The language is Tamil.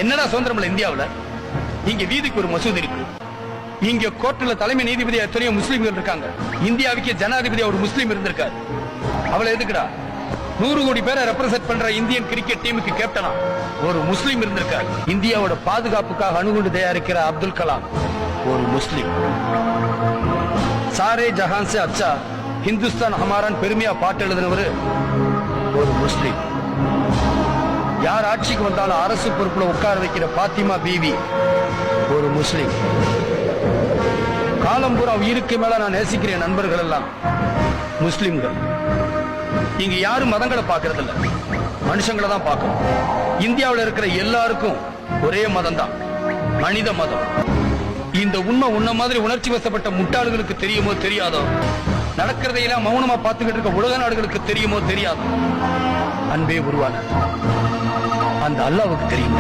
என்னடா சுதந்திரம் இல்ல இந்தியாவுல? இங்க வீதிக்கு ஒரு மசூதி இருக்கு. இங்க கோர்ட்ல தலைமை நீதிபதி எத்தனையோ முஸ்லீம்கள் இருக்காங்க. இந்தியாவுக்கு ஜனாதிபதி ஒரு முஸ்லீம் இருந்திருக்காரு. அவளை எதுக்குடா? 100 கோடி பேரை ரெப்ரசென்ட் பண்ற இந்தியன் கிரிக்கெட் டீமுக்கு கேப்டனா ஒரு முஸ்லீம் இருந்திருக்காரு. இந்தியாவோட பாதுகாப்புக்காக அணுகுண்டு தயாரிக்கிற அப்துல் கலாம் ஒரு முஸ்லீம். சாரே ஜஹான் சே அச்சா ஹிந்துஸ்தான் ஹமாரான் பெருமையா பாட்டு எழுதினவரு ஒரு முஸ்லீம். யார் ஆட்சிக்கு வந்தாலும் அரசு பொறுப்புல உட்கார வைக்கிற பாத்திமா பீவி ஒரு முஸ்லீம். காலம் பூரா உயிருக்கு மேல நான் நேசிக்கிற நண்பர்கள் எல்லாம் முஸ்லிம்கள். இங்க யாரும் மதங்களை பார்க்கறது இல்ல, மனுஷங்களை தான் பார்க்கணும். இந்தியாவில் இருக்கிற எல்லாருக்கும் ஒரே மதம் தான், மனித மதம். இந்த உண்மை உன்ன மாதிரி உணர்ச்சி வசப்பட்ட முட்டாள்களுக்கு தெரியுமோ தெரியாதோ, நடக்கிறதையெல்லாம் மௌனமா பார்த்துக்கிட்டு இருக்க உலக நாடுகளுக்கு தெரியுமோ தெரியாதோ, அன்பே உருவான அந்த அல்லாவுக்கு தெரியும்.